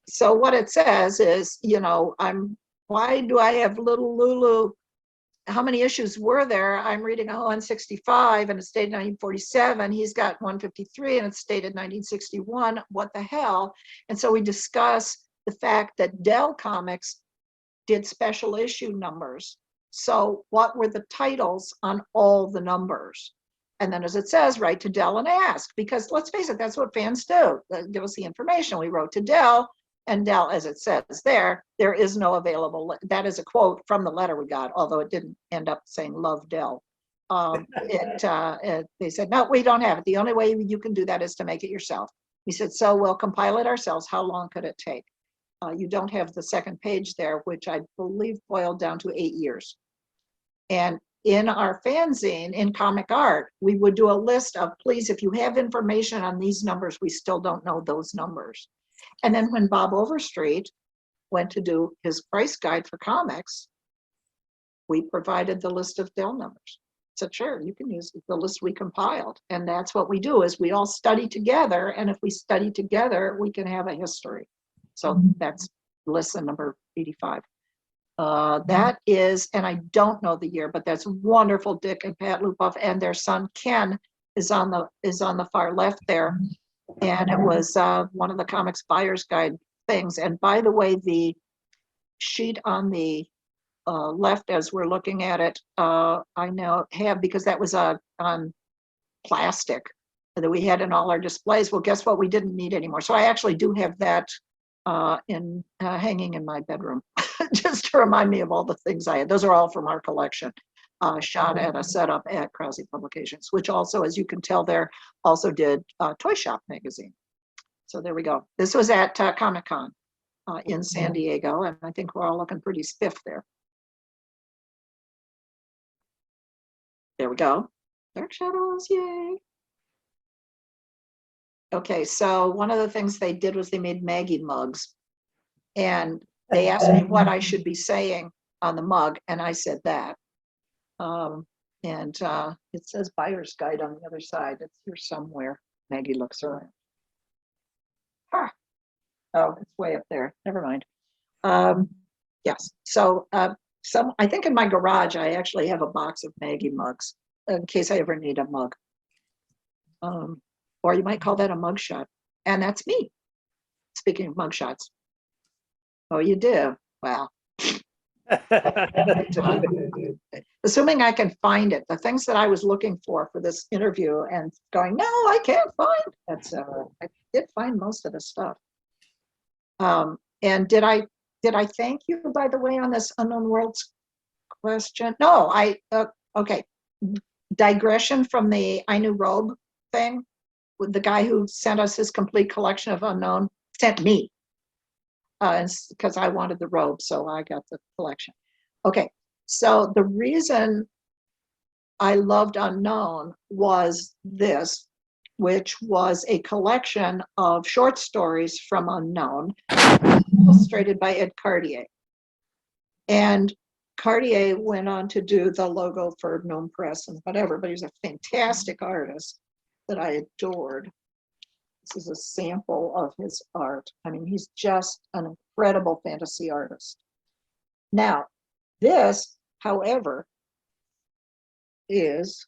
So what it says is, you know, why do I have little Lulu? How many issues were there? I'm reading 165 and it's dated 1947. He's got 153 and it's dated 1961. What the hell? And so we discuss the fact that Dell Comics did special issue numbers. So what were the titles on all the numbers? And then as it says, write to Dell and ask, because let's face it, that's what fans do. Give us the information. We wrote to Dell And Dell, as it says there is no available, that is a quote from the letter we got, although it didn't end up saying love Dell. They said, no, we don't have it. The only way you can do that is to make it yourself. We said, so we'll compile it ourselves. How long could it take? You don't have the second page there, which I believe boiled down to 8 years. And in our fanzine, in Comic Art, we would do a list of, please, if you have information on these numbers, we still don't know those numbers. And then when Bob Overstreet went to do his price guide for comics, we provided the list of Dell numbers. So sure, you can use the list we compiled. And that's what we do, is we all study together. And if we study together, we can have a history. So that's lesson number 85. That is, and I don't know the year, but that's wonderful. Dick and Pat Lupoff and their son Ken is on the far left there. And it was one of the comics buyer's guide things. And by the way, the sheet on the left as we're looking at it, I now have, because that was on plastic that we had in all our displays. Well, guess what? We didn't need anymore. So I actually do have that hanging in my bedroom, just to remind me of all the things I had. Those are all from our collection, shot at a setup at Krause Publications, which also, as you can tell there, also did Toy Shop magazine. So there we go. This was at Comic-Con in San Diego, and I think we're all looking pretty spiff there. There we go. Dark Shadows, yay. Okay, so one of the things they did was they made Maggie mugs. And they asked me what I should be saying on the mug, and I said that. It says buyer's guide on the other side. It's here somewhere. Maggie looks around. Ah. Oh, it's way up there. Never mind. Yes, so I think in my garage, I actually have a box of Maggie mugs in case I ever need a mug. Or you might call that a mug shot. And that's me. Speaking of mug shots. Oh, you do? Wow. Assuming I can find it. The things that I was looking for this interview and going, no, I can't find. That's I did find most of the stuff. And did I thank you, by the way, on this Unknown Worlds question? No, okay. Digression from the I Knew Robe thing. With the guy who sent us his complete collection of Unknown, sent me. Because I wanted the robe, so I got the collection. Okay, so the reason I loved Unknown was this, which was a collection of short stories from Unknown, illustrated by Ed Cartier. And Cartier went on to do the logo for Gnome Press and whatever, but he was a fantastic artist that I adored. This is a sample of his art. I mean, he's just an incredible fantasy artist. Now, this, however, is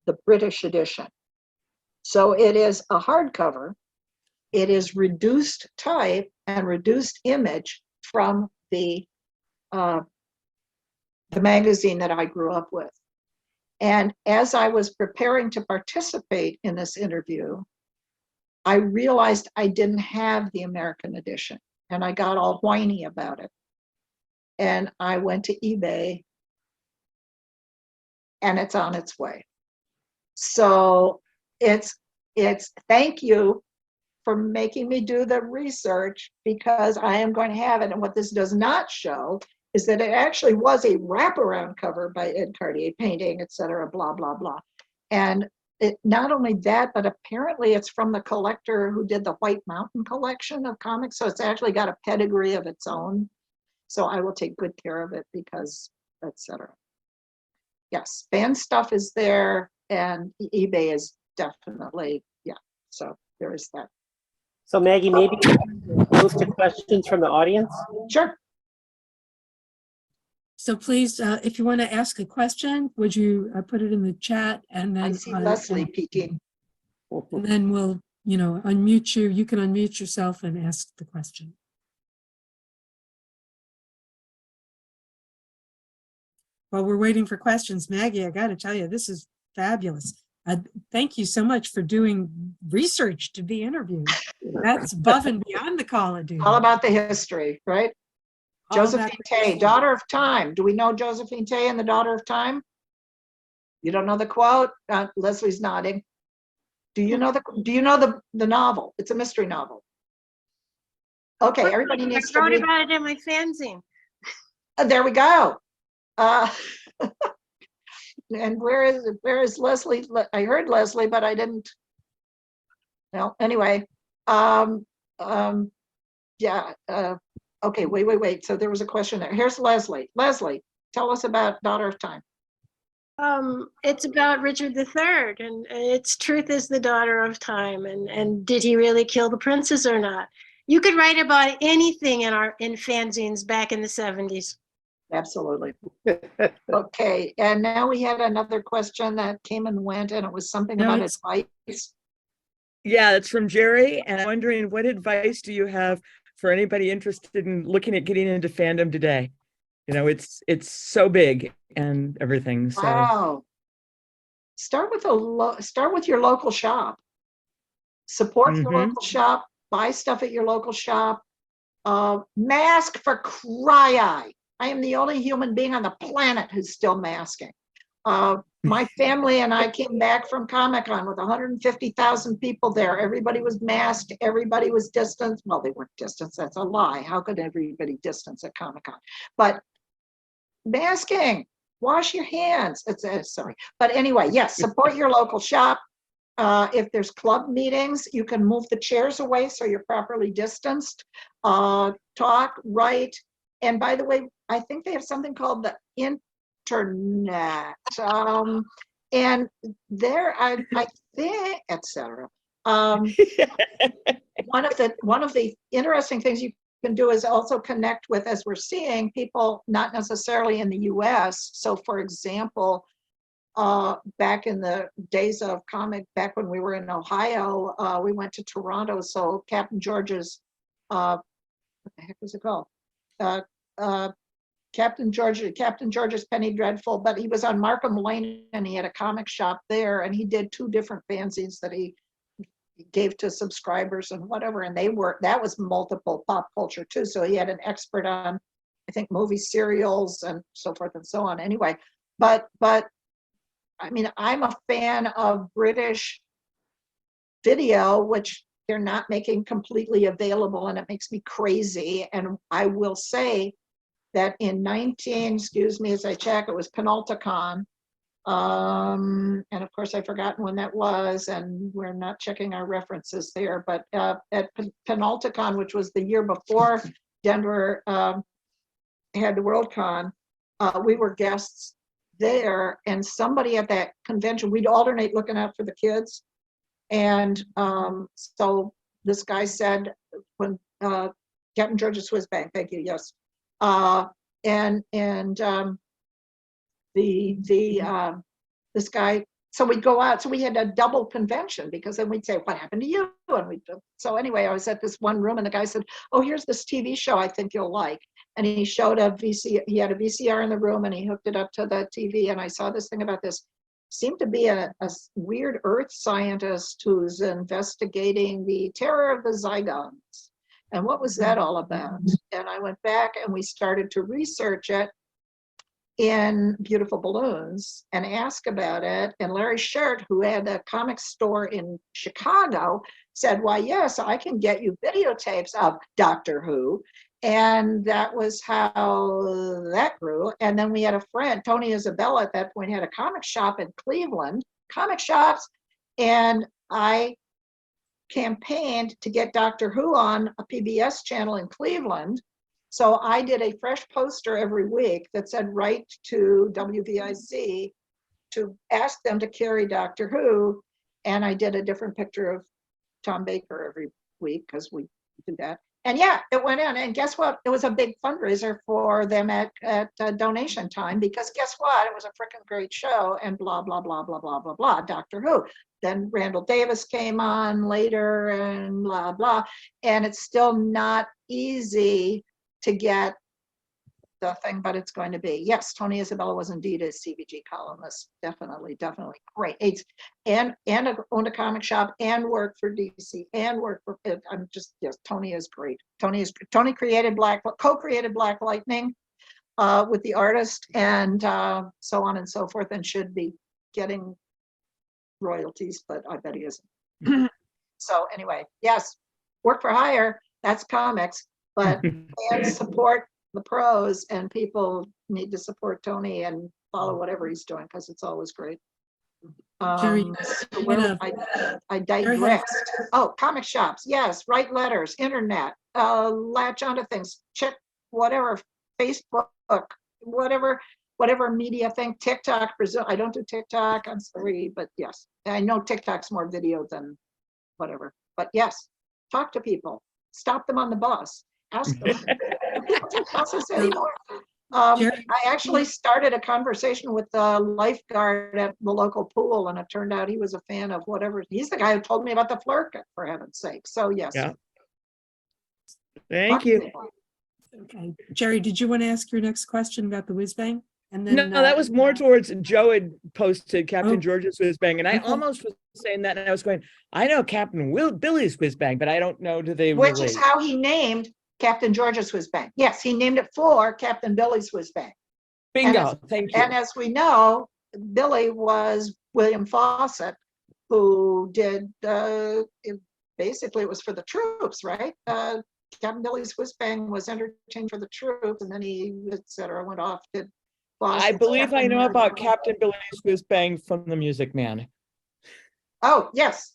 the British edition. So it is a hardcover. It is reduced type and reduced image from the magazine that I grew up with. And as I was preparing to participate in this interview, I realized I didn't have the American edition, and I got all whiny about it. And I went to eBay, and it's on its way. So it's thank you for making me do the research, because I am going to have it. And what this does not show is that it actually was a wraparound cover by Ed Cartier, painting, etc., blah, blah, blah. And not only that, but apparently it's from the collector who did the White Mountain collection of comics. So it's actually got a pedigree of its own. So I will take good care of it, because, etc. Yes, fan stuff is there, and eBay is definitely, yeah. So there is that. So Maggie, maybe move to questions from the audience. Sure. So please, if you want to ask a question, would you put it in the chat, and then I see Leslie peeking. and then we'll, unmute you. You can unmute yourself and ask the question. While we're waiting for questions, Maggie, I got to tell you, this is fabulous. Thank you so much for doing research to be interviewed. That's above and beyond the call of duty. All about the history, right? All about Josephine the Tay, history. Daughter of Time. Do we know Josephine Tay and the Daughter of Time? You don't know the quote? Leslie's nodding. Do you know the novel? It's a mystery novel. Okay, everybody needs to I wrote read. about it in my fanzine. There we go. And where is Leslie? I heard Leslie, but I didn't. Well, anyway, yeah. Okay, wait. So there was a question there. Here's Leslie. Leslie, tell us about Daughter of Time. It's about Richard III, and its truth is the daughter of time, and did he really kill the princess or not? You could write about anything in fanzines back in the 70s. Absolutely. Okay, and now we had another question that came and went, and it was something No, about it's- advice. Yeah, that's from Jerry. And I'm wondering, what advice do you have for anybody interested in looking at getting into fandom today? You know, it's so big and everything. So Wow. Start with your local shop. Support your Mhm. local shop. Buy stuff at your local shop. Mask for cry. I am the only human being on the planet who's still masking. My family and I came back from Comic-Con with 150,000 people there. Everybody was masked. Everybody was distanced. Well, they weren't distanced. That's a lie. How could everybody distance at Comic-Con? But masking, wash your hands. Sorry. But anyway, yes, support your local shop. If there's club meetings, you can move the chairs away so you're properly distanced. Talk, write. And by the way, I think they have something called the internet. And there, I think, etc. One of the interesting things you can do is also connect with, as we're seeing, people not necessarily in the US. So for example, back in the days of comic, back when we were in Ohio, we went to Toronto. So Captain George's, what the heck was it called? Captain George's Penny Dreadful, but he was on Markham Lane and he had a comic shop there, and he did 2 different fanzines that he gave to subscribers and whatever, and that was multiple pop culture too. So he had an expert on, I think, movie serials and so forth and so on. Anyway, but I mean, I'm a fan of British video, which they're not making completely available, and it makes me crazy. And I will say that in excuse me as I check, it was Penulticon. And of course, I've forgotten when that was, and we're not checking our references there. But at Penulticon, which was the year before Denver had the Worldcon, we were guests there, and somebody at that convention, we'd alternate looking out for the kids. And so this guy said, when Captain George's Swiss Bank, thank you, yes. This guy, so we'd go out, so we had a double convention, because then we'd say, what happened to you? And so anyway, I was at this one room, and the guy said, oh, here's this TV show I think you'll like. And he showed he had a VCR in the room, and he hooked it up to the TV, and I saw this thing about this, seemed to be a weird earth scientist who's investigating the terror of the Zygons. And what was that all about? And I went back and we started to research it in Beautiful Balloons and ask about it. And Larry Shert, who had a comic store in Chicago, said, why, yes, I can get you videotapes of Doctor Who. And that was how that grew. And then we had a friend, Tony Isabella, at that point had a comic shop in Cleveland, comic shops. And I campaigned to get Doctor Who on a PBS channel in Cleveland. So I did a fresh poster every week that said, write to WVIC to ask them to carry Doctor Who. And I did a different picture of Tom Baker every week, because we do that. And yeah, it went in. And guess what? It was a big fundraiser for them at donation time, because guess what? It was a freaking great show, and blah, blah, blah, blah, blah, blah, blah, Doctor Who. Then Randall Davis came on later and blah, blah. And it's still not easy to get the thing, but it's going to be. Yes, Tony Isabella was indeed a CBG columnist. Definitely. Great. And owned a comic shop and worked for DC and worked for, I'm just, yes, Tony is great. Tony co-created Black Lightning with the artist and so on and so forth, and should be getting royalties, but I bet he isn't. So anyway, yes, work for hire, that's comics, but fans support the pros, and people need to support Tony and follow whatever he's doing, because it's always great. Jerry, So where I digressed. Oh, comic shops, yes, write letters, internet, latch onto things, check whatever, Facebook, whatever media thing, TikTok, Brazil. I don't do TikTok, I'm sorry, but yes, I know TikTok's more video than whatever, but yes, talk to people, stop them on the bus, ask them. People don't bus us anymore. I actually started a conversation with the lifeguard at the local pool, and it turned out he was a fan of whatever. He's the guy who told me about the Flurkin, for heaven's sake. So yes. Yeah. Thank you. Okay, Jerry, did you want to ask your next question about the whiz bang? And then No, that was more towards Joe had posted Captain Oh. George's whiz bang, and I Okay. almost was saying that, and I was going, I know Captain Billy's whiz bang, but I don't know, do they Which relate? is how he named Captain George's whiz bang. Yes, he named it for Captain Billy's whiz bang. Bingo, thank you. And as we know, Billy was William Fawcett, who did, basically it was for the troops, right? Captain Billy's whiz bang was entertained for the troops, and then he, et cetera, went off, did I Boston, believe I Captain know about America. Captain Billy's whiz bang from the Music Man. Oh, yes,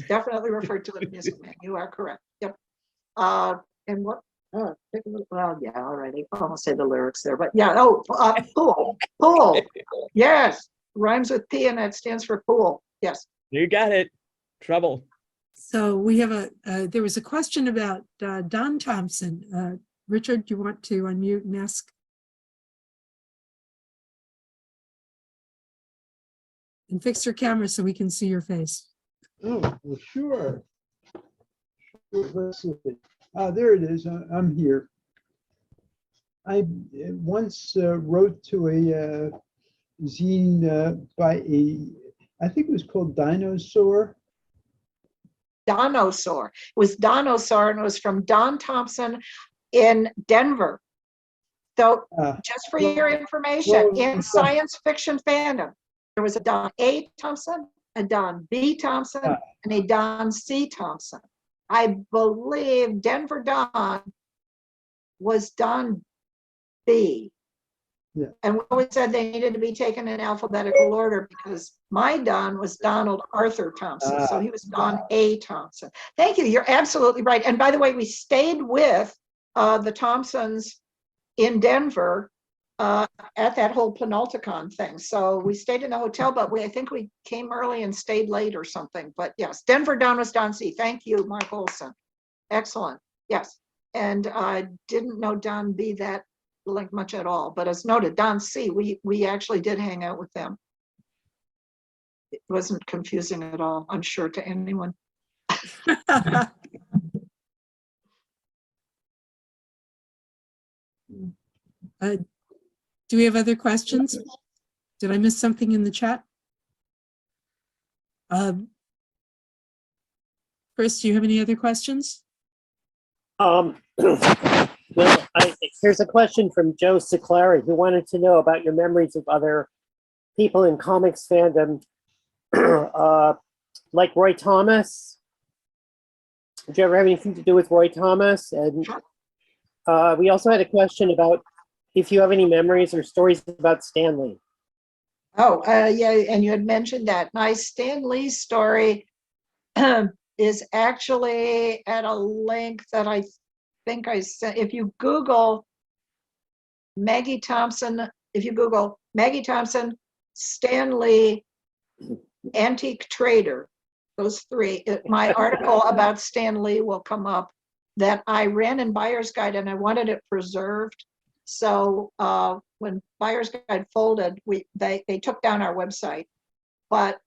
definitely referred to the Music Man. You are correct. Yep. And what? Take a little, well, yeah, all righty. I almost say the lyrics there, but yeah. Oh, pool. Yes, rhymes with P, and that stands for pool. Yes. You got it. Trouble. so we have there was a question about Don Thompson. Richard, do you want to unmute and ask? And fix your camera so we can see your face. Oh, well, sure. Let's see. There it is. I'm here. I once wrote to a zine by I think it was called Dinosaur. Dinosaur. It was Dinosaur, and it was from Don Thompson in Denver. So just for your information, in science fiction fandom, there was a Don A. Thompson, a Don B. Thompson, and a Don C. Thompson. I believe Denver Don was Don B. Yeah. And we always said they needed to be taken in alphabetical order, because my Don was Donald Arthur Thompson. So he was Don A. Thompson. Thank you. You're absolutely right. And by the way, we stayed with the Thompsons in Denver at that whole Panopticon thing. So we stayed in the hotel, but I think we came early and stayed late or something. But yes, Denver Don was Don C. Thank you, Mark Olson. Excellent. Yes. And I didn't know Don B that like much at all, but as noted, Don C, we actually did hang out with them. It wasn't confusing at all, I'm sure, to anyone. Do we have other questions? Did I miss something in the chat? Chris, do you have any other questions? Well, here's a question from Joe Ciclari, who wanted to know about your memories of other people in comics fandom, like Roy Thomas. Did you ever have anything to do with Roy Thomas? And we also had a question about if you have any memories or stories about Stan Lee. Oh, yeah, and you had mentioned that. My Stan Lee story is actually at a link that I think I sent. If you Google Maggie Thompson, Stan Lee, antique trader, those three, my article about Stan Lee will come up, that I ran in Buyer's Guide, and I wanted it preserved. So when Buyer's Guide folded, they took down our website, but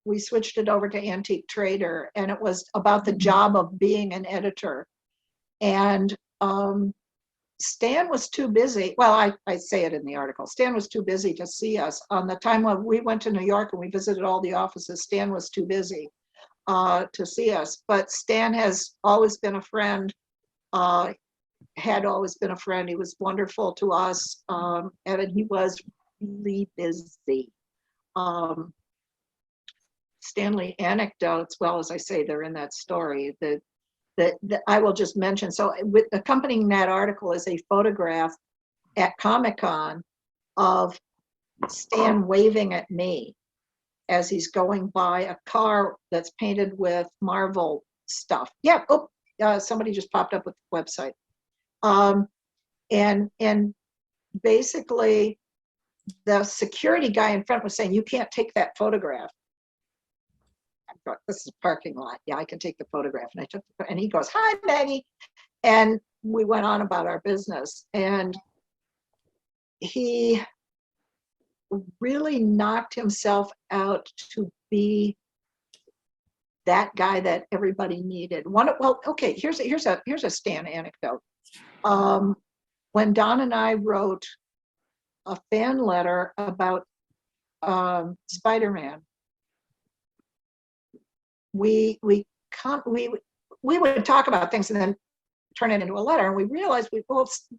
we switched it over to Antique Trader, and it was about the job of being an editor. And Stan was too busy. Well, I say it in the article. Stan was too busy to see us. On the time when we went to New York and we visited all the offices, Stan was too busy to see us. But Stan has always been a friend, had always been a friend. He was wonderful to us, and he was really busy. Stanley anecdotes, well, as I say, they're in that story that I will just mention. So with accompanying that article is a photograph at Comic-Con of Stan waving at me as he's going by a car that's painted with Marvel stuff. Yeah, somebody just popped up with the website. And basically the security guy in front was saying, you can't take that photograph. I thought, this is a parking lot. Yeah, I can take the photograph. And I took the, and he goes, hi, Maggie. And we went on about our business. And he really knocked himself out to be that guy that everybody needed. Well, okay, here's a Stan anecdote. When Don and I wrote a fan letter about Spider-Man, we would talk about things and then turn it into a letter, and we realized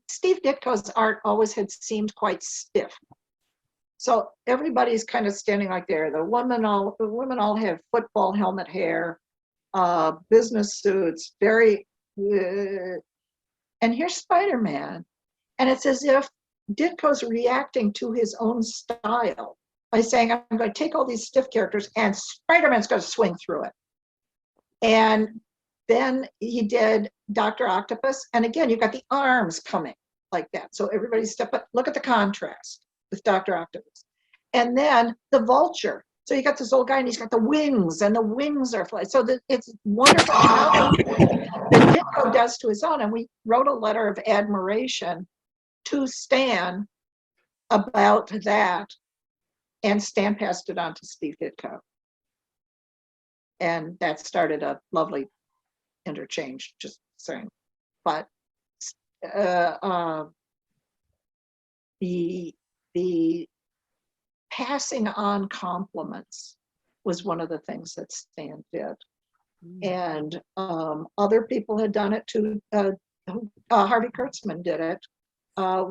Steve Ditko's art always had seemed quite stiff. So everybody's kind of standing like there. The women all have football helmet hair, business suits, very, and here's Spider-Man. And it's as if Ditko's reacting to his own style by saying, I'm going to take all these stiff characters and Spider-Man's going to swing through it. And then he did Dr. Octopus. And again, you've got the arms coming like that. So everybody step up, look at the contrast with Dr. Octopus. And then the Vulture. So you got this old guy and he's got the wings, and the wings are flying. So it's wonderful how that Ditko does to his own. And we wrote a letter of admiration to Stan about that. And Stan passed it on to Steve Ditko. And that started a lovely interchange, just saying. But the passing on compliments was one of the things that Stan did. And other people had done it too. Harvey Kurtzman did it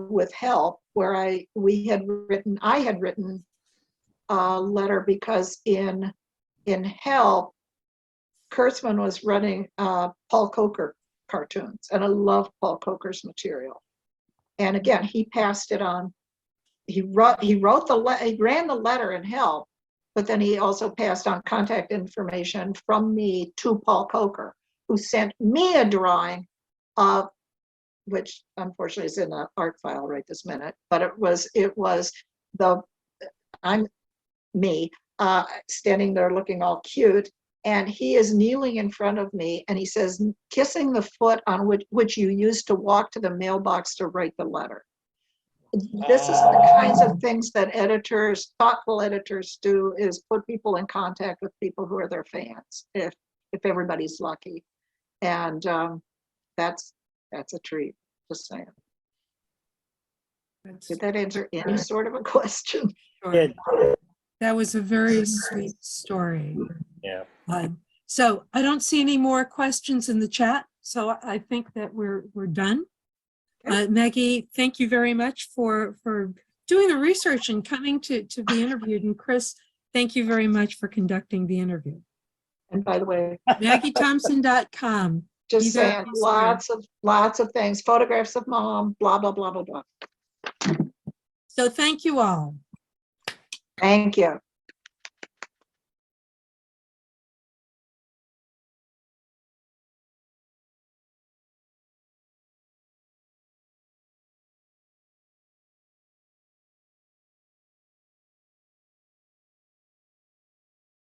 with Help, where I had written a letter because in Help, Kurtzman was running Paul Coker cartoons, and I love Paul Coker's material. And again, he passed it on. He ran the letter in Help, but then he also passed on contact information from me to Paul Coker, who sent me a drawing of, which unfortunately is in an art file right this minute, but it was I'm me standing there looking all cute, and he is kneeling in front of me, and he says, kissing the foot on which you used to walk to the mailbox to write the letter. This is the kinds of things that thoughtful editors do, is put people in contact with people who are their fans, if everybody's lucky. And that's a treat, just saying. Did that answer any sort of a question? Sure. That was a very sweet story. Yeah. So I don't see any more questions in the chat, so I think that we're done. Maggie, thank you very much for doing the research and coming to be interviewed. And Chris, thank you very much for conducting the interview. And by the way, MaggieThompson.com. just saying, lots of things, photographs of mom, blah, blah, blah, blah, blah. So thank you all. Thank you.